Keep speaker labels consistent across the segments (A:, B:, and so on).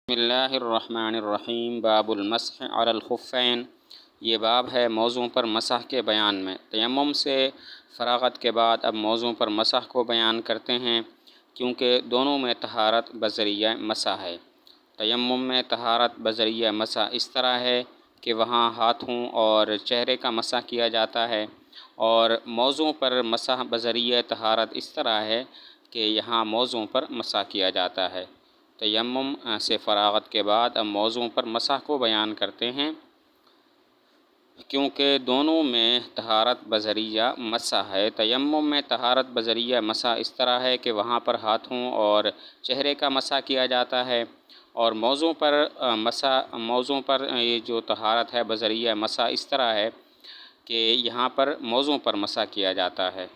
A: بسم اللہ الرحمن الرحیم باب المسح علی الخفین۔ یہ باب ہے موضوع پر مسح کے بیان میں۔ تیمم سے فراغت کے بعد اب موضوع پر مسح کو بیان کرتے ہیں، کیونکہ دونوں میں طہارت بذریعہ مسح ہے۔ تیمم میں طہارت بذریعہ مسح اس طرح ہے کہ وہاں ہاتھوں اور چہرے کا مسح کیا جاتا ہے، اور موضوع پر مسح بذریعہ طہارت اس طرح ہے کہ یہاں موضوع پر مسح کیا جاتا ہے۔ تیمم سے فراغت کے بعد اب موضوع پر مسح کو بیان کرتے ہیں، کیونکہ دونوں میں طہارت بذریعہ مسح ہے۔ تیمم میں طہارت بذریعہ مسح اس طرح ہے کہ وہاں پر ہاتھوں اور چہرے کا مسح کیا جاتا ہے، اور موضوع پر یہ جو طہارت ہے بذریعہ مسح اس طرح ہے کہ یہاں پر موضوع پر مسح کیا جاتا ہے۔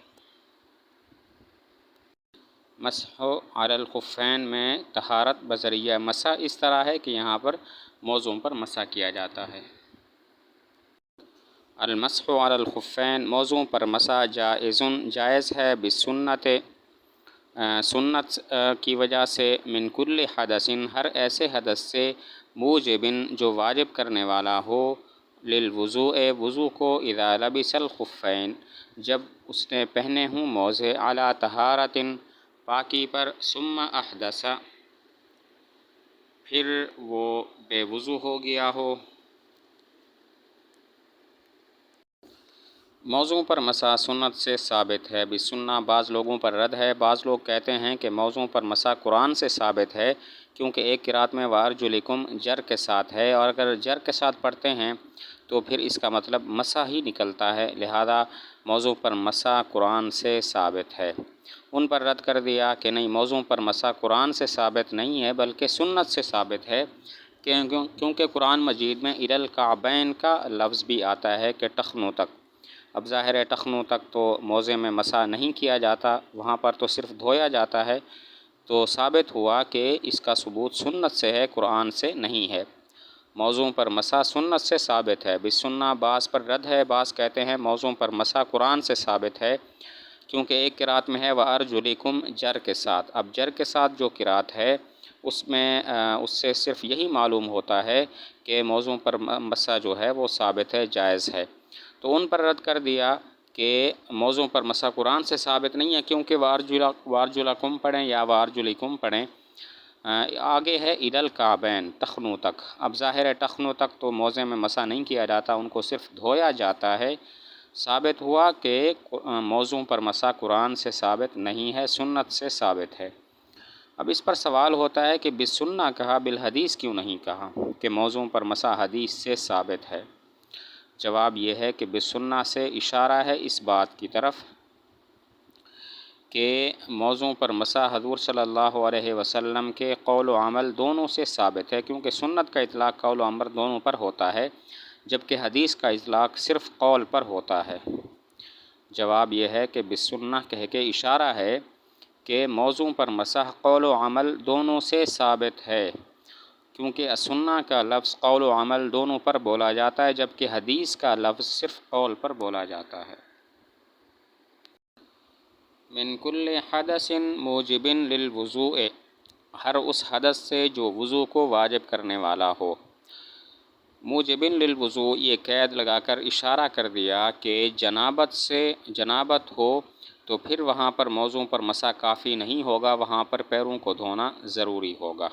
A: مسح علی الخفین میں طہارت بذریعہ مسح اس طرح ہے کہ یہاں پر موضوع پر مسح کیا جاتا ہے۔ المسح علی الخفین، موضوع پر مسح جائز ہے بسنت، سنت کی وجہ سے، من کل حدث، ہر ایسے حدث سے، موجب جو واجب کرنے والا ہو، للوضوء وضو کو، اذا لبس الخفین جب اس نے پہنے ہوں موزے، علی طہارت پاکی پر، ثم احدث پھر وہ بے وضو ہو گیا ہو۔ موضوع پر مسح سنت سے ثابت ہے بسنہ، بعض لوگوں پر رد ہے۔ بعض لوگ کہتے ہیں کہ موضوع پر مسح قرآن سے ثابت ہے، کیونکہ ایک قرأت میں وارجلکم جر کے ساتھ ہے، اور اگر جر کے ساتھ پڑھتے ہیں تو پھر اس کا مطلب مسح ہی نکلتا ہے، لہذا موضوع پر مسح قرآن سے ثابت ہے۔ ان پر رد کر دیا کہ نہیں، موضوع پر مسح قرآن سے ثابت نہیں ہے بلکہ سنت سے ثابت ہے، کیونکہ قرآن مجید میں الی الکعبین کا لفظ بھی آتا ہے کہ ٹخنوں تک۔ اب ظاہر ہے ٹخنوں تک تو موضع میں مسح نہیں کیا جاتا، وہاں پر تو صرف دھویا جاتا ہے، تو ثابت ہوا کہ اس کا ثبوت سنت سے ہے، قرآن سے نہیں ہے۔ موضوع پر مسح سنت سے ثابت ہے بسنہ، بعض پر رد ہے، بعض کہتے ہیں موضوع پر مسح قرآن سے ثابت ہے، کیونکہ ایک قرأت میں ہے وَأَرْجُلِكُمْ جر کے ساتھ۔ اب جر کے ساتھ جو قرأت ہے اس سے صرف یہی معلوم ہوتا ہے کہ موضوع پر مسح جو ہے وہ ثابت ہے، جائز ہے۔ تو ان پر رد کر دیا کہ موضوع پر مسح قرآن سے ثابت نہیں ہے، کیونکہ وارجلکم پڑھیں یا وارجلکم پڑھیں، آگے ہے الی الکعبین، ٹخنوں تک۔ اب ظاہر ہے ٹخنوں تک تو موضع میں مسح نہیں کیا جاتا، ان کو صرف دھویا جاتا ہے۔ ثابت ہوا کہ موضوع پر مسح قرآن سے ثابت نہیں ہے، سنت سے ثابت ہے۔ اب اس پر سوال ہوتا ہے کہ بالسنہ کہا، بالحدیث کیوں نہیں کہا کہ موضوع پر مسح حدیث سے ثابت ہے؟ جواب یہ ہے کہ بالسنہ سے اشارہ ہے اس بات کی طرف کہ موضوع پر مسح حضور صلی اللہ علیہ وسلم کے قول و عمل دونوں سے ثابت ہے، کیونکہ سنت کا اطلاق قول و عمل دونوں پر ہوتا ہے، جبکہ حدیث کا اطلاق صرف قول پر ہوتا ہے۔ جواب یہ ہے کہ بالسنہ کہہ کے اشارہ ہے کہ موضوع پر مسح قول و عمل دونوں سے ثابت ہے، کیونکہ السنہ کا لفظ قول و عمل دونوں پر بولا جاتا ہے، جبکہ حدیث کا لفظ صرف قول پر بولا جاتا ہے۔ من کل حدث موجب للوضوء، ہر اس حدث سے جو وضو کو واجب کرنے والا ہو۔ موجب للوضوء، یہ قید لگا کر اشارہ کر دیا کہ جنابت ہو تو پھر وہاں پر موضوع پر مسح کافی نہیں ہوگا، وہاں پر پیروں کو دھونا ضروری ہوگا۔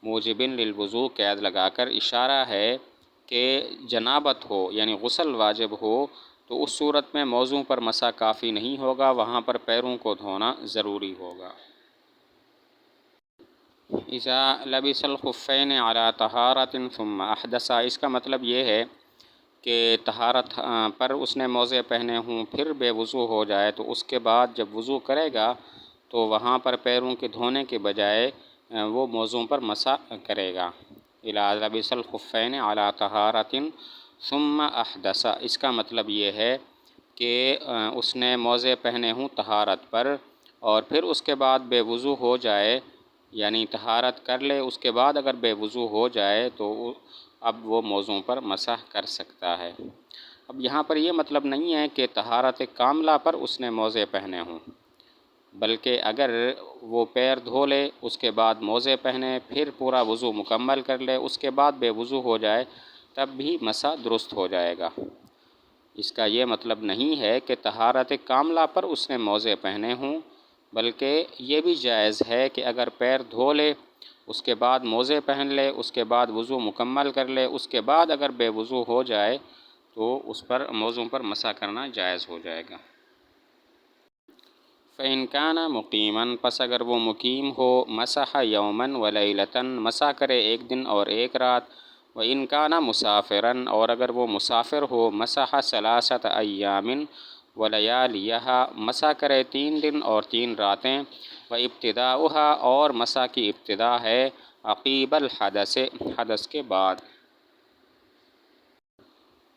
A: موجب للوضوء قید لگا کر اشارہ ہے کہ جنابت ہو یعنی غسل واجب ہو تو اس صورت میں موضوع پر مسح کافی نہیں ہوگا، وہاں پر پیروں کو دھونا ضروری ہوگا۔ اذا لبس الخفین علی طہارت ثم احدث، اس کا مطلب یہ ہے کہ طہارت پر اس نے موزے پہنے ہوں، پھر بے وضو ہو جائے تو اس کے بعد جب وضو کرے گا تو وہاں پر پیروں کے دھونے کے بجائے وہ موضوع پر مسح کرے گا۔ اذا لبس الخفین علی طہارت ثم احدث، اس کا مطلب یہ ہے کہ اس نے موزے پہنے ہوں طہارت پر، اور پھر اس کے بعد بے وضو ہو جائے، یعنی طہارت کر لے اس کے بعد اگر بے وضو ہو جائے تو اب وہ موضوع پر مسح کر سکتا ہے۔ اب یہاں پر یہ مطلب نہیں ہے کہ طہارت کاملہ پر اس نے موزے پہنے ہوں، بلکہ اگر وہ پیر دھو لے، اس کے بعد موزے پہنے، پھر پورا وضو مکمل کر لے، اس کے بعد بے وضو ہو جائے، تب بھی مسح درست ہو جائے گا۔ اس کا یہ مطلب نہیں ہے کہ طہارت کاملہ پر اس نے موزے پہنے ہوں، بلکہ یہ بھی جائز ہے کہ اگر پیر دھو لے، اس کے بعد موزے پہن لے، اس کے بعد وضو مکمل کر لے، اس کے بعد اگر بے وضو ہو جائے تو اس پر موزوں پر مسح کرنا جائز ہو جائے گا۔ فَإِنْ كَانَ مُقِيمًا، پس اگر وہ مقیم ہو، مسح یوماً ولیلتاً، مسح کرے ایک دن اور ایک رات۔ وَإِنْ كَانَ مُسَافِرًا، اور اگر وہ مسافر ہو، مسح ثلاثة أيام ولیالیہا، مسح کرے 3 دن اور 3 راتیں۔ وَإِبْتِدَاؤُهَا، اور مسح کی ابتدا ہے عقیب الحدث، حدث کے بعد۔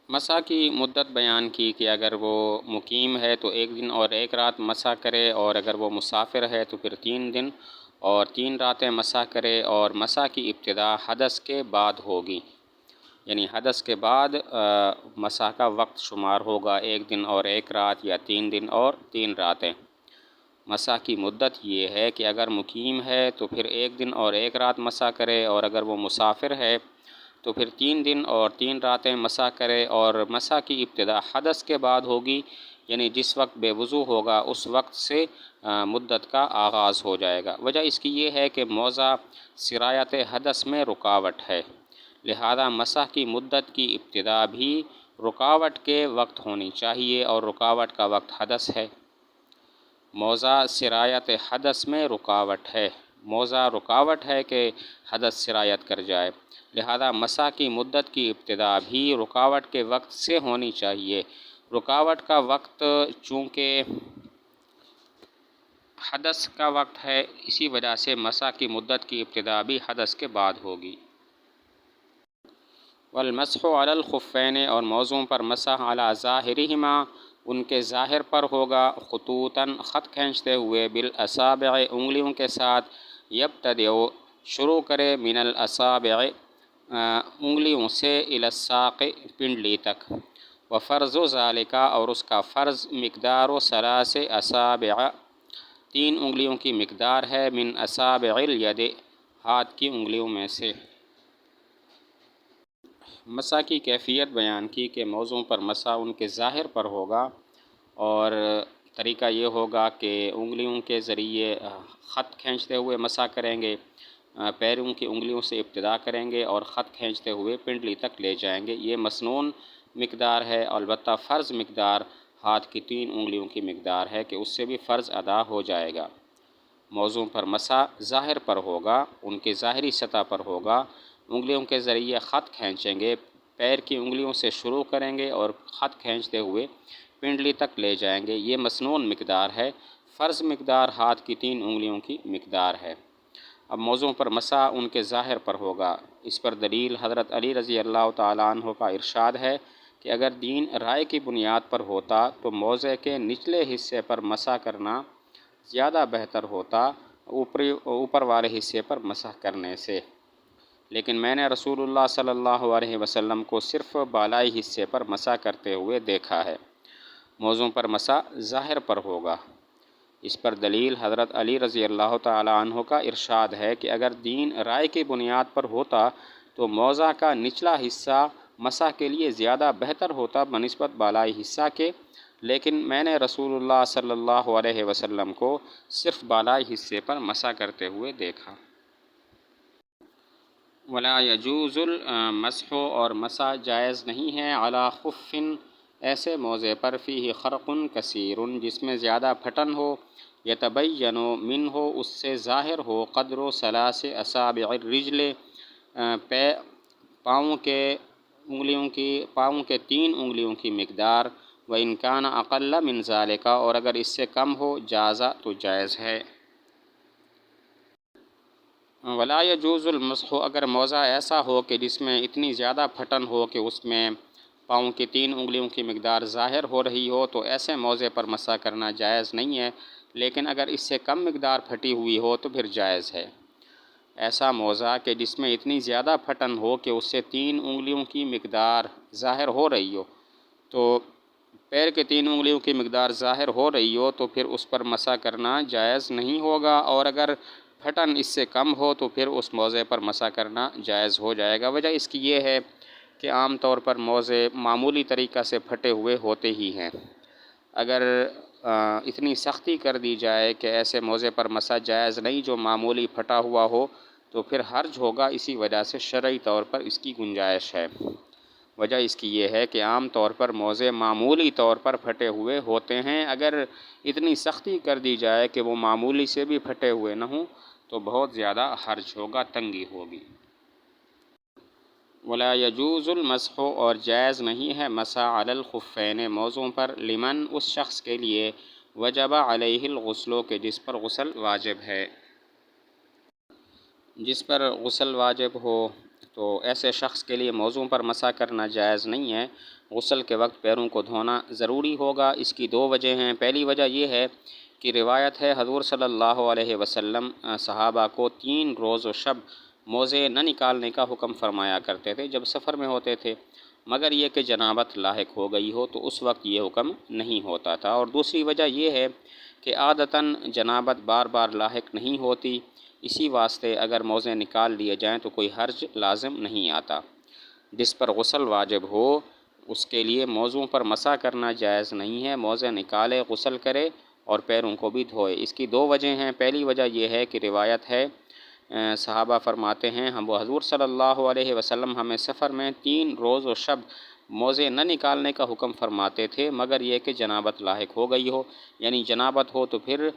A: مسح کی مدت بیان کی کہ اگر وہ مقیم ہے تو 1 دن اور 1 رات مسح کرے، اور اگر وہ مسافر ہے تو پھر 3 دن اور 3 راتیں مسح کرے، اور مسح کی ابتدا حدث کے بعد ہوگی، یعنی حدث کے بعد مسح کا وقت شمار ہوگا، 1 دن اور 1 رات یا 3 دن اور 3 راتیں۔ مسح کی مدت یہ ہے کہ اگر مقیم ہے تو پھر 1 دن اور 1 رات مسح کرے، اور اگر وہ مسافر ہے تو پھر 3 دن اور 3 راتیں مسح کرے، اور مسح کی ابتدا حدث کے بعد ہوگی، یعنی جس وقت بے وضو ہوگا اس وقت سے مدت کا آغاز ہو جائے گا۔ وجہ اس کی یہ ہے کہ موضع سرایت حدث میں رکاوٹ ہے، لہذا مسح کی مدت کی ابتدا بھی رکاوٹ کے وقت ہونی چاہیے، اور رکاوٹ کا وقت حدث ہے۔ موضع سرایت حدث میں رکاوٹ ہے، موضع رکاوٹ ہے کہ حدث سرایت کر جائے، لہذا مسح کی مدت کی ابتدا بھی رکاوٹ کے وقت سے ہونی چاہیے۔ رکاوٹ کا وقت چونکہ حدث کا وقت ہے، اسی وجہ سے مسح کی مدت کی ابتدا بھی حدث کے بعد ہوگی۔ والمسح علی الخفین، اور موزوں پر مسح علی ظاہرہما، ان کے ظاہر پر ہوگا، خطوطاً خط کھینچتے ہوئے، بالاصابع انگلیوں کے ساتھ، یبتدئ شروع کرے، من الاصابع انگلیوں سے، الی الساق پنڈلی تک، وفرض ذالک، اور اس کا فرض، مقدار 3 اصابع 3 انگلیوں کی مقدار ہے، من اصابع الید ہاتھ کی انگلیوں میں سے۔ مسح کی کیفیت بیان کی کہ موزوں پر مسح ان کے ظاہر پر ہوگا، اور طریقہ یہ ہوگا کہ انگلیوں کے ذریعے خط کھینچتے ہوئے مسح کریں گے، پیروں کی انگلیوں سے ابتدا کریں گے اور خط کھینچتے ہوئے پنڈلی تک لے جائیں گے۔ یہ مسنون مقدار ہے، البتہ فرض مقدار ہاتھ کی 3 انگلیوں کی مقدار ہے کہ اس سے بھی فرض ادا ہو جائے گا۔ موزوں پر مسح ظاہر پر ہوگا، ان کی ظاہری سطح پر ہوگا، انگلیوں کے ذریعے خط کھینچیں گے، پیر کی انگلیوں سے شروع کریں گے اور خط کھینچتے ہوئے پنڈلی تک لے جائیں گے۔ یہ مسنون مقدار ہے، فرض مقدار ہاتھ کی 3 انگلیوں کی مقدار ہے۔ اب موزوں پر مسح ان کے ظاہر پر ہوگا، اس پر دلیل حضرت علی رضی اللہ تعالیٰ عنہ کا ارشاد ہے کہ اگر دین رائے کی بنیاد پر ہوتا تو موضع کے نچلے حصے پر مسح کرنا زیادہ بہتر ہوتا اوپر والے حصے پر مسح کرنے سے، لیکن میں نے رسول اللہ صلی اللہ علیہ وسلم کو صرف بالائی حصے پر مسح کرتے ہوئے دیکھا ہے۔ موزوں پر مسح ظاہر پر ہوگا، اس پر دلیل حضرت علی رضی اللہ تعالیٰ عنہ کا ارشاد ہے کہ اگر دین رائے کی بنیاد پر ہوتا تو موضع کا نچلا حصہ مسح کے لیے زیادہ بہتر ہوتا بنسبت بالائی حصہ کے، لیکن میں نے رسول اللہ صلی اللہ علیہ وسلم کو صرف بالائی حصے پر مسح کرتے ہوئے دیکھا۔ ولا یجوز المسح، اور مسح جائز نہیں ہے، علی خف ایسے موزے پر، فیہ خرق کثیر، جس میں زیادہ پھٹن ہو، یتبین منہ، اس سے ظاہر ہو، قدر 3 اصابع الرجل، پاؤں کے 3 انگلیوں کی مقدار، وَإِنْ كَانَ أَقَلَّ مِنْ ذَلِكَ، اور اگر اس سے کم ہو، جاز تو جائز ہے۔ ولا یجوز المسح، اگر موضع ایسا ہو کہ جس میں اتنی زیادہ پھٹن ہو کہ اس میں پاؤں کی 3 انگلیوں کی مقدار ظاہر ہو رہی ہو، تو ایسے موضع پر مسح کرنا جائز نہیں ہے، لیکن اگر اس سے کم مقدار پھٹی ہوئی ہو تو پھر جائز ہے۔ ایسا موضع کہ جس میں اتنی زیادہ پھٹن ہو کہ اس سے 3 انگلیوں کی مقدار ظاہر ہو رہی ہو، تو پیر کے 3 انگلیوں کی مقدار ظاہر ہو رہی ہو تو پھر اس پر مسح کرنا جائز نہیں ہوگا، اور اگر پھٹن اس سے کم ہو تو پھر اس موضع پر مسح کرنا جائز ہو جائے گا۔ وجہ اس کی یہ ہے کہ عام طور پر موضع معمولی طریقہ سے پھٹے ہوئے ہوتے ہی ہیں۔ اگر اتنی سختی کر دی جائے کہ ایسے موضع پر مسح جائز نہیں جو معمولی پھٹا ہوا ہو تو پھر حرج ہوگا، اسی وجہ سے شرعی طور پر اس کی گنجائش ہے۔ وجہ اس کی یہ ہے کہ عام طور پر موضع معمولی طور پر پھٹے ہوئے ہوتے ہیں، اگر اتنی سختی کر دی جائے کہ وہ معمولی سے بھی پھٹے ہوئے نہ ہوں تو بہت زیادہ حرج ہوگا، تنگی ہوگی۔ ولا یجوز المسح، اور جائز نہیں ہے مسح علی الخفین موزوں پر، لمن اس شخص کے لیے وجب علیہ الغسل کے جس پر غسل واجب ہے۔ جس پر غسل واجب ہو تو ایسے شخص کے لیے موضوع پر مسح کرنا جائز نہیں ہے۔ غسل کے وقت پیروں کو دھونا ضروری ہوگا۔ اس کی 2 وجہ ہیں۔ پہلی وجہ یہ ہے کہ روایت ہے حضور صلی اللہ علیہ وسلم صحابہ کو 3 روز و شب موزے نہ نکالنے کا حکم فرمایا کرتے تھے جب سفر میں ہوتے تھے، مگر یہ کہ جنابت لاحق ہو گئی ہو تو اس وقت یہ حکم نہیں ہوتا تھا۔ اور دوسری وجہ یہ ہے کہ عادتاً جنابت بار بار لاحق نہیں ہوتی، اسی واسطے اگر موزے نکال لیے جائیں تو کوئی حرج لازم نہیں آتا۔ جس پر غسل واجب ہو اس کے لیے موضوع پر مسح کرنا جائز نہیں ہے، موزے نکالے، غسل کرے اور پیروں کو بھی دھوئے۔ اس کی 2 وجہ ہیں۔ پہلی وجہ یہ ہے کہ روایت ہے صحابہ فرماتے ہیں ہم حضور صلی اللہ علیہ وسلم ہمیں سفر میں 3 روز و شب موزے نہ نکالنے کا حکم فرماتے تھے، مگر یہ کہ جنابت لاحق ہو گئی ہو، یعنی جنابت ہو تو پھر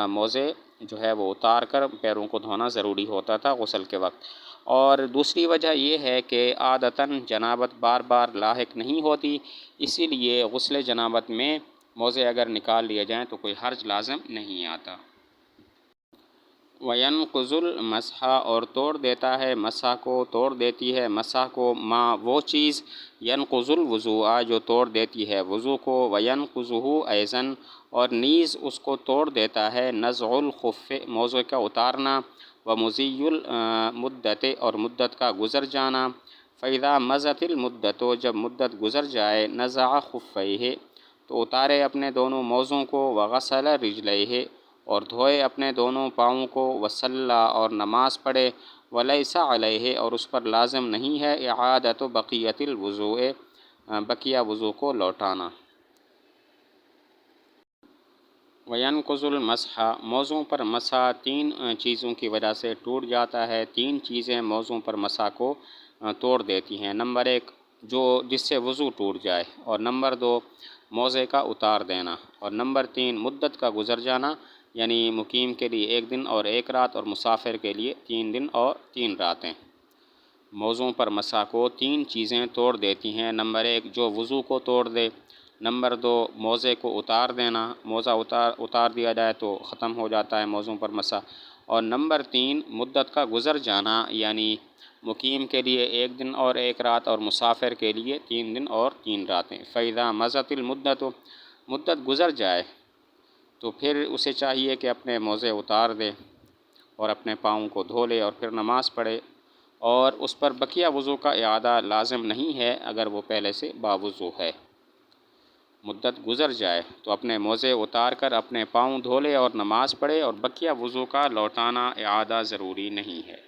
A: موزے جو ہے وہ اتار کر پیروں کو دھونا ضروری ہوتا تھا غسل کے وقت۔ اور دوسری وجہ یہ ہے کہ عادتاً جنابت بار بار لاحق نہیں ہوتی، اسی لیے غسل جنابت میں موزے اگر نکال لیے جائیں تو کوئی حرج لازم نہیں آتا۔ وَيَنْقُضُ الْمَسْحَ، اور توڑ دیتا ہے مسح کو، توڑ دیتی ہے مسح کو، ما وہ چیز ينقض الوضوء جو توڑ دیتی ہے وضو کو، وَيَنْقُضُهُ أَيْضًا، اور نیز اس کو توڑ دیتا ہے نزع الخف موزے کا اتارنا، ومضی المدت، اور مدت کا گزر جانا، فَإِذَا مَضَتِ الْمُدَّةُ جب مدت گزر جائے، نزع خفیہ تو اتارے اپنے دونوں موزوں کو، وغسل رجلیہ اور دھوئے اپنے دونوں پاؤں کو، وصلی اور نماز پڑھے، ولیس علیہ اور اس پر لازم نہیں ہے اعادۃ بقیۃ الوضوء بقیہ وضو کو لوٹانا۔ وَيَنْقُضُ الْمَسْحَ موضوع پر مسح 3 چیزوں کی وجہ سے ٹوٹ جاتا ہے۔ 3 چیزیں موضوع پر مسح کو توڑ دیتی ہیں۔ نمبر 1 جو جس سے وضو ٹوٹ جائے، اور نمبر 2 موزے کا اتار دینا، اور نمبر 3 مدت کا گزر جانا، یعنی مقیم کے لیے 1 دن اور 1 رات اور مسافر کے لیے 3 دن اور 3 راتیں۔ موضوع پر مسح کو 3 چیزیں توڑ دیتی ہیں۔ نمبر 1 جو وضو کو توڑ دے، نمبر 2 موزے کو اتار دینا، موزہ اتار دیا جائے تو ختم ہو جاتا ہے موضوع پر مسح، اور نمبر 3 مدت کا گزر جانا، یعنی مقیم کے لیے 1 دن اور 1 رات اور مسافر کے لیے 3 دن اور 3 راتیں۔ فَإِذَا مَضَتِ الْمُدَّةُ مدت گزر جائے تو پھر اسے چاہیے کہ اپنے موزے اتار دے اور اپنے پاؤں کو دھو لے اور پھر نماز پڑھے، اور اس پر بقیہ وضو کا اعادہ لازم نہیں ہے اگر وہ پہلے سے باوضو ہے۔ مدت گزر جائے تو اپنے موزے اتار کر اپنے پاؤں دھو لے اور نماز پڑھے، اور بقیہ وضو کا لوٹانا اعادہ ضروری نہیں ہے۔